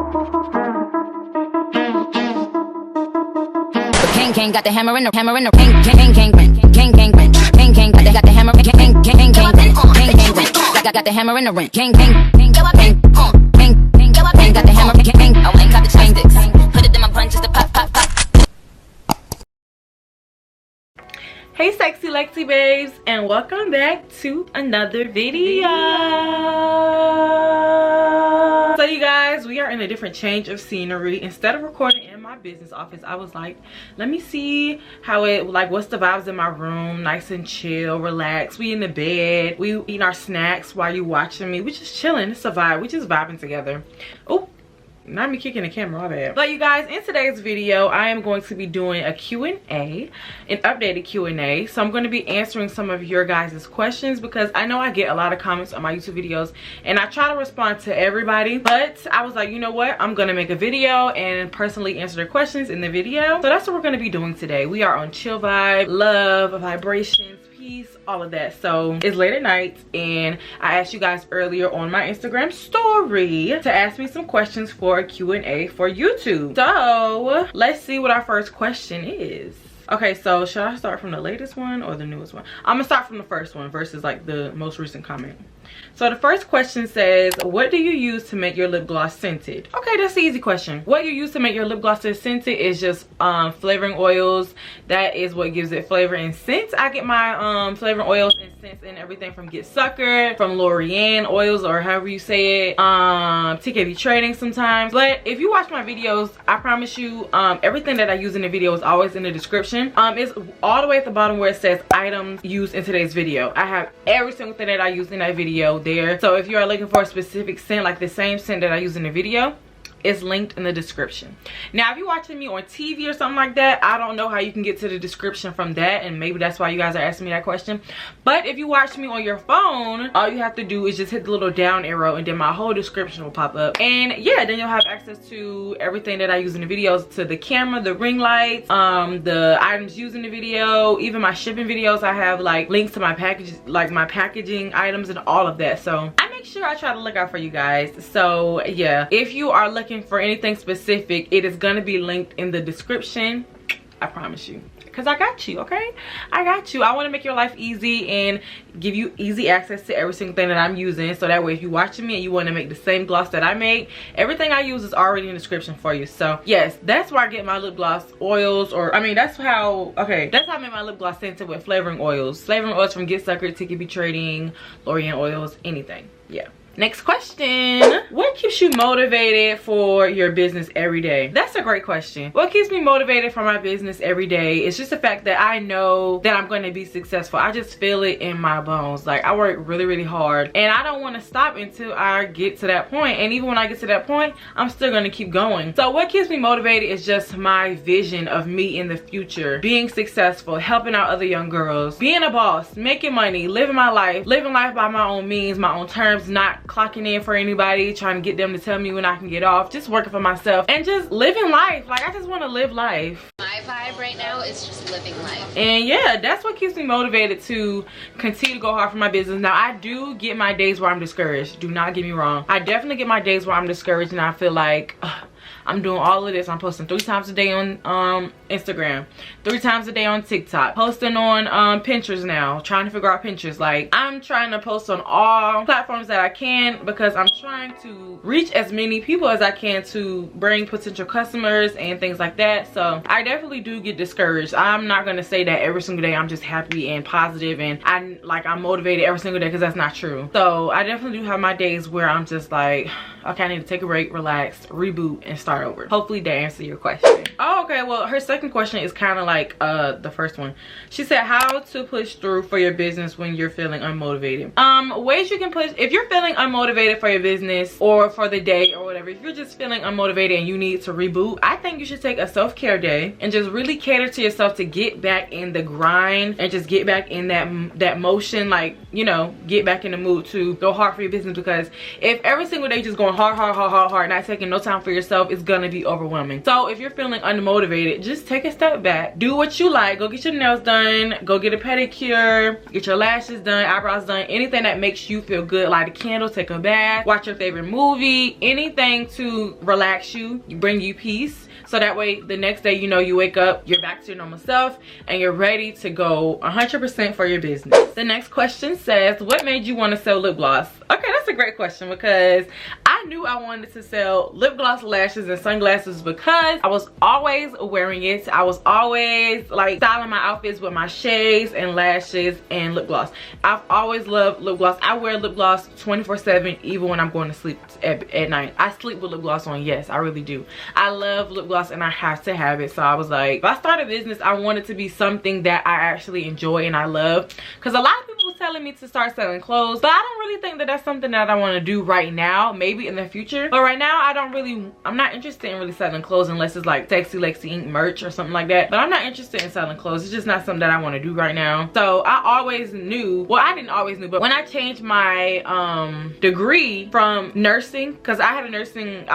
King got the hammer in the king king king king king king king king got the hammer king king king king got the hammer in the ring king king king got the hammer king I ain't got the chain sticks put it in my punches to pop pop pop. Hey sexy Lexy babes, and welcome back to another video. So you guys, we are in a different change of scenery. Instead of recording in my business office, I was like, let me see how it, like, what's the vibes in my room. Nice and chill, relax. We in the bed, we eating our snacks while you watching me. We just chilling. It's a vibe. We just vibing together. Oh, not me kicking the camera, my bad. But you guys, in today's video, I am going to be doing a Q&A, an updated Q&A. So I'm going to be answering some of your guys' questions because I know I get a lot of comments on my YouTube videos and I try to respond to everybody. But I was like, you know what? I'm going to make a video and personally answer their questions in the video. So that's what we're going to be doing today. We are on chill vibe, love, vibrations, peace, all of that. So it's late at night and I asked you guys earlier on my Instagram story to ask me some questions for a Q&A for YouTube. So let's see what our first question is. Okay, so should I start from the latest one or the newest one? I'm gonna start from the first one versus like the most recent comment. So the first question says, what do you use to make your lip gloss scented? Okay, that's the easy question. What you use to make your lip gloss scented is just flavoring oils. That is what gives it flavor and scent. I get my flavoring oils and scents and everything from Get Suckered, from L'Oreal oils, or however you say it, TKB Trading sometimes. But if you watch my videos, I promise you everything that I use in the video is always in the description. It's all the way at the bottom where it says items used in today's video. I have every single thing that I use in that video there. So if you are looking for a specific scent, like the same scent that I use in the video, it's linked in the description. Now if you're watching me on TV or something like that, I don't know how you can get to the description from that, and maybe that's why you guys are asking me that question. But if you watch me on your phone, all you have to do is just hit the little down arrow and then my whole description will pop up, and yeah, then you'll have access to everything that I use in the videos, to the camera, the ring lights, the items used in the video, even my shipping videos. I have like links to my packages, like my packaging items and all of that. So I make sure I try to look out for you guys. So yeah, if you are looking for anything specific, it is gonna be linked in the description. I promise you, because I got you. Okay, I got you. I want to make your life easy and give you easy access to every single thing that I'm using, so that way if you're watching me and you want to make the same gloss that I make, everything I use is already in the description for you. So yes, that's where I get my lip gloss oils, or I mean that's how I make my lip gloss scented, with flavoring oils from Get Suckered, TKB Trading, L'Oreal oils, anything. Yeah. Next question. What keeps you motivated for your business every day? That's a great question. What keeps me motivated for my business every day is just the fact that I know that I'm going to be successful. I just feel it in my bones. Like, I work really, really hard and I don't want to stop until I get to that point. And even when I get to that point, I'm still going to keep going. So what keeps me motivated is just my vision of me in the future, being successful, helping out other young girls, being a boss, making money, living life by my own means, my own terms, not clocking in for anybody, trying to get them to tell me when I can get off, just working for myself and just living life. Like, I just want to live life. My vibe right now is just living life. And yeah, that's what keeps me motivated to continue to go hard for my business. Now I do get my days where I'm discouraged, do not get me wrong. I definitely get my days where I'm discouraged and I feel like I'm doing all of this. I'm posting 3 times a day on Instagram, 3 times a day on TikTok, posting on Pinterest now, trying to figure out Pinterest. Like, I'm trying to post on all platforms that I can because I'm trying to reach as many people as I can to bring potential customers and things like that. So I definitely do get discouraged. I'm not gonna say that every single day I'm just happy and positive and I'm motivated every single day, because that's not true. So I definitely do have my days where I'm just like, okay, I need to take a break, relax, reboot, and start over. Hopefully that answers your question. Oh, okay, well her second question is kind of like the first one. She said, how to push through for your business when you're feeling unmotivated. Ways you can push if you're feeling unmotivated for your business or for the day or whatever. If you're just feeling unmotivated and you need to reboot, I think you should take a self-care day and just really cater to yourself to get back in the grind and just get back in that motion. Like, you know, get back in the mood to go hard for your business. Because if every single day just going hard, not taking no time for yourself, it's gonna be overwhelming. So if you're feeling unmotivated, just take a step back, do what you like, go get your nails done, go get a pedicure, get your lashes done, eyebrows done, anything that makes you feel good. Light a candle, take a bath, watch your favorite movie, anything to relax you, bring you peace. So that way the next day, you know, you wake up, you're back to your normal self and you're ready to go 100% for your business. The next question says, what made you want to sell lip gloss? Okay, that's a great question, because I knew I wanted to sell lip gloss, lashes, and sunglasses because I was always wearing it. I was always like styling my outfits with my shades and lashes and lip gloss. I've always loved lip gloss. I wear lip gloss 24/7 even when I'm going to sleep at night. I sleep with lip gloss on, yes, I really do. I love lip gloss and I have to have it. So I was like, if I start a business, I want it to be something that I actually enjoy and I love. Because a lot of people were telling me to start selling clothes, but I don't really think that that's something that I want to do right now. Maybe in the future, but right now I'm not interested in really selling clothes unless it's like Sexy Lexy Inc merch or something like that. But I'm not interested in selling clothes. It's just not something that I want to do right now. So I always knew, well, I didn't always knew, but when I changed my degree from nursing, because I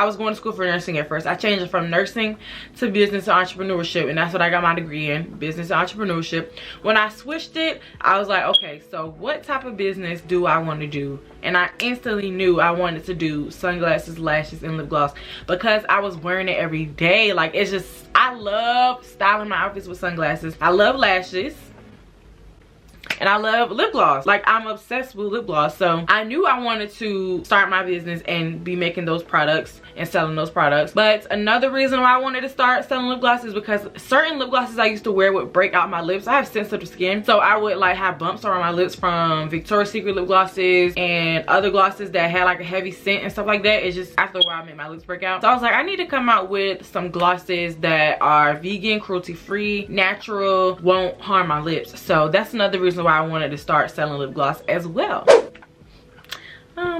was going to school for nursing at first. I changed it from nursing to business and entrepreneurship, and that's what I got my degree in, business and entrepreneurship. When I switched it, I was like, okay, so what type of business do I want to do? And I instantly knew I wanted to do sunglasses, lashes, and lip gloss, because I was wearing it every day. Like, it's just, I love styling my outfits with sunglasses. I love lashes. And I love lip gloss. Like, I'm obsessed with lip gloss. So I knew I wanted to start my business and be making those products and selling those products. But another reason why I wanted to start selling lip gloss is because certain lip glosses I used to wear would break out my lips. I have sensitive skin, so I would like have bumps around my lips from Victoria's Secret lip glosses and other glosses that had like a heavy scent and stuff like that. It's just after a while it made my lips break out. So I was like, I need to come out with some glosses that are vegan, cruelty free, natural, won't harm my lips. So that's another reason why I wanted to start selling lip gloss as well.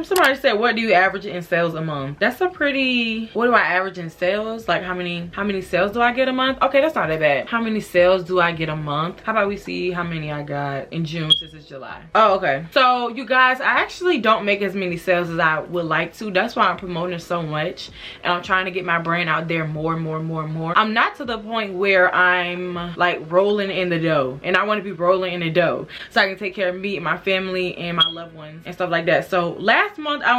Somebody said, what do you average in sales a month? That's a pretty, what do I average in sales? Like how many sales do I get a month? Okay, that's not that bad. How many sales do I get a month? How about we see how many I got in June since it's July? Oh, okay. So you guys, I actually don't make as many sales as I would like to. That's why I'm promoting so much and I'm trying to get my brand out there more and more. I'm not to the point where I'm like rolling in the dough, and I want to be rolling in the dough so I can take care of me and my family and my loved ones and stuff like that. So last month I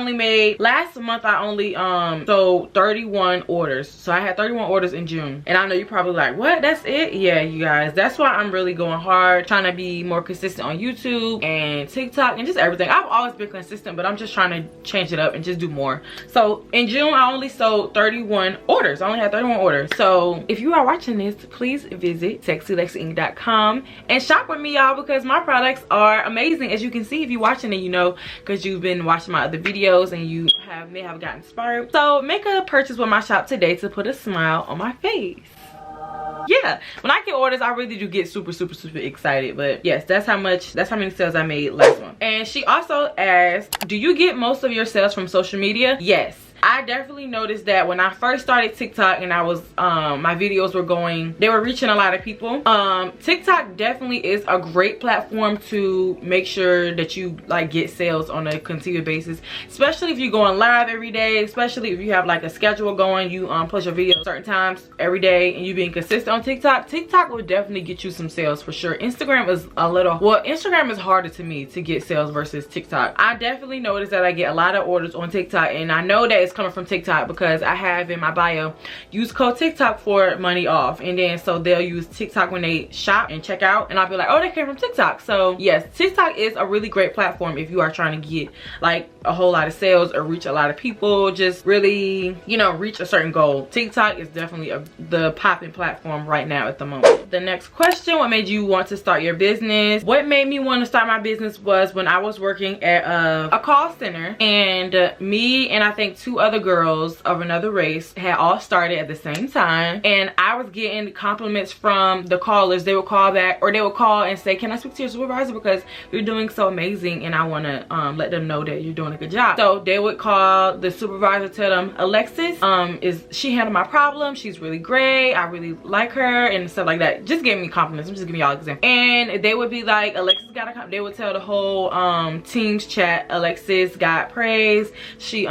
only sold 31 orders. So I had 31 orders in June. And I know you're probably like, what, that's it? Yeah, you guys, that's why I'm really going hard, trying to be more consistent on YouTube and TikTok and just everything. I've always been consistent, but I'm just trying to change it up and just do more. So in June I only sold 31 orders. I only had 31 orders. So if you are watching this, please visit xoxo.com and shop with me, y'all, because my products are amazing. As you can see, if you're watching it, you know, because you've been watching my other videos and you may have gotten inspired. So make a purchase with my shop today to put a smile on my face. Yeah, when I get orders, I really do get super excited. But yes, that's how many sales I made last month. And she also asked, do you get most of your sales from social media? Yes. I definitely noticed that when I first started TikTok and I was my videos they were reaching a lot of people. TikTok definitely is a great platform to make sure that you like get sales on a continuous basis, especially if you're going live every day, especially if you have like a schedule going, you post your videos certain times every day and you being consistent on TikTok. TikTok will definitely get you some sales for sure. Instagram is Instagram is harder to me to get sales versus TikTok. I definitely noticed that I get a lot of orders on TikTok, and I know that it's coming from TikTok because I have in my bio, use code TikTok for money off. And then so they'll use TikTok when they shop and check out, and I'll be like, oh, they came from TikTok. So yes, TikTok is a really great platform if you are trying to get like a whole lot of sales or reach a lot of people, just really, you know, reach a certain goal. TikTok is definitely the popping platform right now at the moment. The next question, what made you want to start your business? What made me want to start my business was when I was working at a call center, and me and I think 2 2 other girls of another race had all started at the same time, and I was getting compliments from the callers. They would call back, or they would call and say, can I speak to your supervisor, because you're doing so amazing and I want to let them know that you're doing a good job. So they would call the supervisor, tell them, Alexis she handled my problem, she's really great, I really like her, and stuff like that. Just giving me compliments. I'm just giving y'all an example. And they would be like, Alexis got a, they would tell the whole team's chat, Alexis got praise. She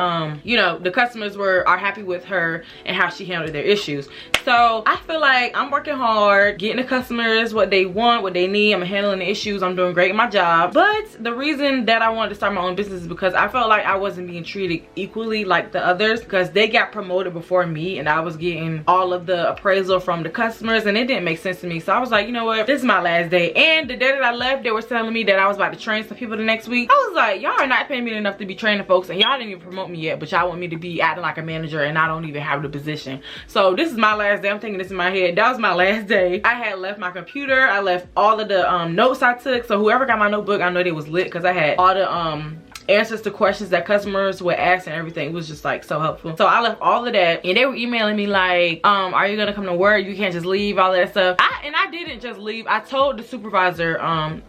you know, the customers are happy with her and how she handled their issues. So I feel like I'm working hard, getting the customers what they want, what they need. I'm handling the issues. I'm doing great in my job. But the reason that I wanted to start my own business is because I felt like I wasn't being treated equally like the others, because they got promoted before me and I was getting all of the appraisal from the customers, and it didn't make sense to me. So I was like, you know what, this is my last day. And the day that I left, they were telling me that I was about to train some people the next week. I was like, y'all are not paying me enough to be training folks, and y'all didn't even promote me yet, but y'all want me to be acting like a manager and I don't even have the position. So this is my last day. I'm thinking this in my head. That was my last day. I had left my computer. I left all of the notes I took. So whoever got my notebook, I know they was lit, because I had all the answers to questions that customers would ask and everything. It was just like so helpful. So I left all of that, and they were emailing me like, are you gonna come to work? You can't just leave, all that stuff. And I didn't just leave. I told the supervisor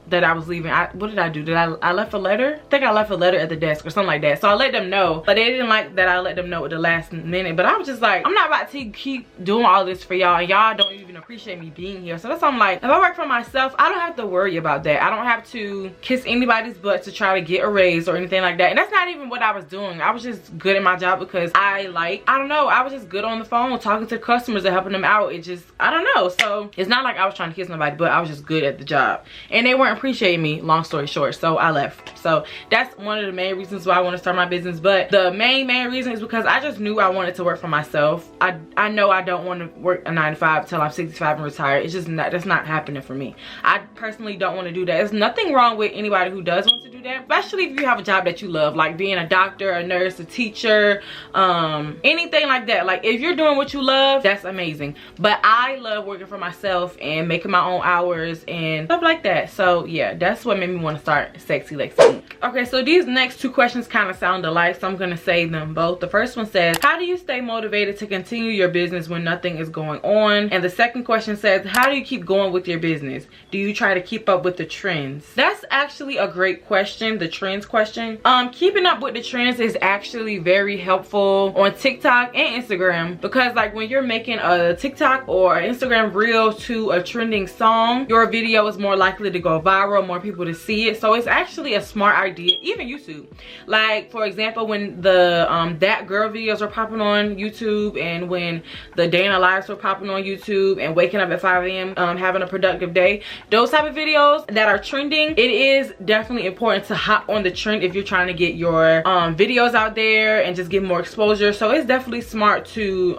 that I was leaving. What did I do? I left a letter? I think I left a letter at the desk or something like that. So I let them know, but they didn't like that I let them know at the last minute. But I was just like, I'm not about to keep doing all this for y'all, and y'all don't even appreciate me being here. So that's why I'm like, if I work for myself, I don't have to worry about that. I don't have to kiss anybody's butt to try to get a raise or anything like that. And that's not even what I was doing. I was just good at my job because I don't know, I was just good on the phone talking to customers and helping them out. It just, I don't know. So it's not like I was trying to kiss nobody, but I was just good at the job, and they weren't appreciating me, long story short. So I left. So that's one of the main reasons why I want to start my business. But the main reason is because I just knew I wanted to work for myself. I know I don't want to work a 9 to 5 till I'm 65 and retire. It's just not, that's not happening for me. I personally don't want to do that. There's nothing wrong with anybody who does want to do that, especially if you have a job that you love, like being a doctor, a nurse, a teacher, anything like that. Like if you're doing what you love, that's amazing. But I love working for myself and making my own hours and stuff like that. So yeah, that's what made me want to start Sexy Lexy. Okay, so these next 2 questions kind of sound alike, so I'm gonna say them both. The first one says, how do you stay motivated to continue your business when nothing is going on? And the second question says, how do you keep going with your business? Do you try to keep up with the trends? That's actually a great question, the trends question. Keeping up with the trends is actually very helpful on TikTok and Instagram, because like when you're making a TikTok or Instagram reel to a trending song, your video is more likely to go viral, more people to see it. So it's actually a smart idea. Even YouTube, like for example, when the that girl videos were popping on YouTube, and when the Dana lives were popping on YouTube, and waking up at 5 a.m. Having a productive day, those type of videos that are trending, it is definitely important to hop on the trend if you're trying to get your videos out there and just get more exposure. So it's definitely smart to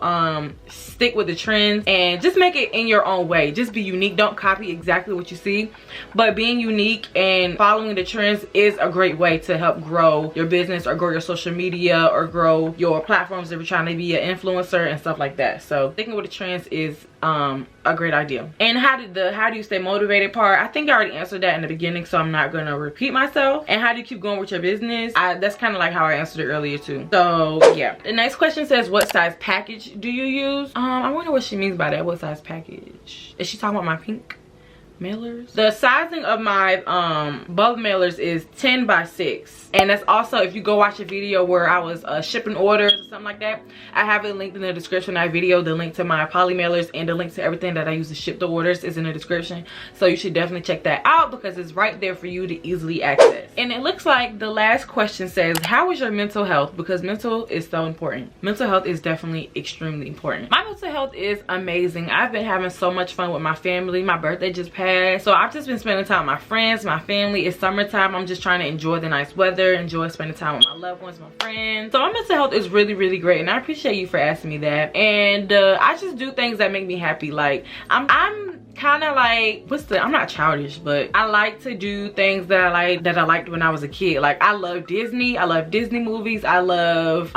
stick with the trends and just make it in your own way. Just be unique. Don't copy exactly what you see, but being unique and following the trends is a great way to help grow your business or grow your social media or grow your platforms if you're trying to be an influencer and stuff like that. So sticking with the trends is a great idea. And how do you stay motivated part, I think I already answered that in the beginning, so I'm not gonna repeat myself. And how do you keep going with your business? That's kind of like how I answered it earlier too. So yeah, the next question says, what size package do you use? I wonder what she means by that. What size package? Is she talking about my pink mailers? The sizing of my bulk mailers is 10 by 6, and that's also, if you go watch a video where I was shipping orders or something like that, I have it linked in the description of that video. The link to my poly mailers and the link to everything that I use to ship the orders is in the description, so you should definitely check that out because it's right there for you to easily access. And it looks like the last question says, how is your mental health? Because mental is so important. Mental health is definitely extremely important. My mental health is amazing. I've been having so much fun with my family. My birthday just passed, so I've just been spending time with my friends, my family. It's summertime. I'm just trying to enjoy the nice weather, enjoy spending time with my loved ones, my friends. So my mental health is really, really great, and I appreciate you for asking me that. And I just do things that make me happy. Like I'm kind of like, I'm not childish, but I like to do things that I liked when I was a kid. Like I love Disney. I love Disney movies. I love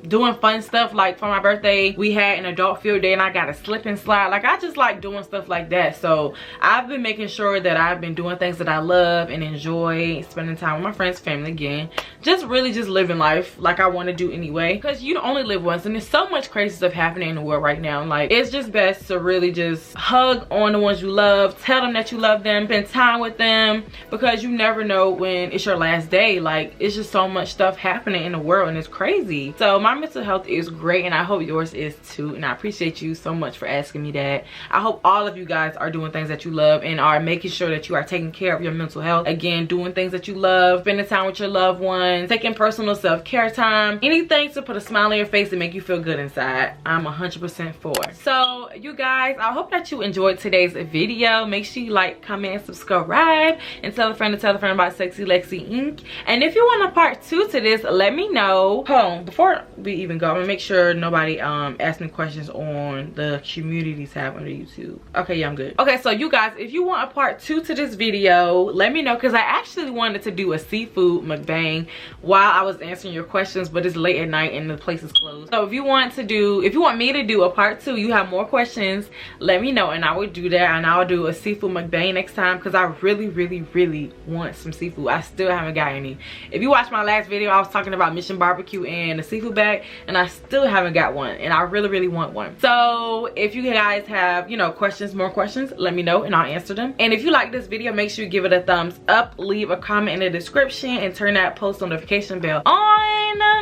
doing fun stuff. Like for my birthday, we had an adult field day and I got a slip and slide. Like I just like doing stuff like that. So I've been making sure that I've been doing things that I love and enjoy, spending time with my friends, family again. Just really just living life like I want to do anyway. Because you only live once and there's so much crazy stuff happening in the world right now. Like it's just best to really just hug on the ones you love. Tell them that you love them. Spend time with them. Because you never know when it's your last day. Like it's just so much stuff happening in the world and it's crazy. So my mental health is great and I hope yours is too. And I appreciate you so much for asking me that. I hope all of you guys are doing things that you love and are making sure that you are taking care of your mental health. Again, doing things that you love, spending time with your loved ones, taking personal self-care time, anything to put a smile on your face and make you feel good inside. I'm 100% for. So you guys, I hope that you enjoyed today's video. Make sure you like, comment, and subscribe, and tell a friend to tell a friend about Sexy Lexy Inc. And if you want a part 2 to this, let me know. Hold on, before we even go, I'm gonna make sure nobody asks me questions on the community tab under YouTube. Okay, yeah, I'm good. Okay, so you guys, if you want a part 2 to this video, let me know, because I actually wanted to do a seafood mukbang while I was answering your questions, but it's late at night and the place is closed. So if you want me to do a part 2, you have more questions, let me know and I will do that, and I'll do a seafood mukbang next time, because I really want some seafood. I still haven't got any. If you watched my last video, I was talking about Mission Barbecue and the seafood bag, and I still haven't got one, and I really want one. So if you guys have, you know, more questions, let me know and I'll answer them. And if you like this video, make sure you give it a thumbs up, leave a comment in the description, and turn that post notification bell on.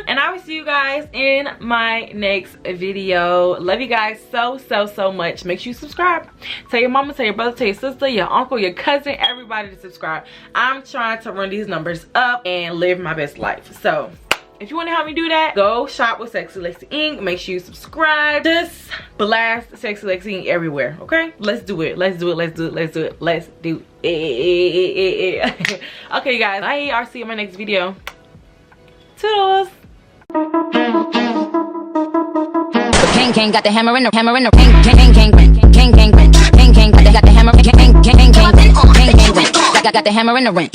And I will see you guys in my next video. Love you guys so much. Make sure you subscribe. Tell your mama, tell your brother, tell your sister, your uncle, your cousin, everybody to subscribe. I'm trying to run these numbers up and live my best life. So if you want to help me do that, go shop with Sexy Lexy Inc. Make sure you subscribe. Just blast Sexy Lexy Inc. everywhere, okay? Let's do it. Let's do it. Let's do it. Let's do it. Let's do it. Okay, you guys. Bye. I'll see you in my next video. Toodles. King got the hammer in the king got the hammer king got the hammer in the ring.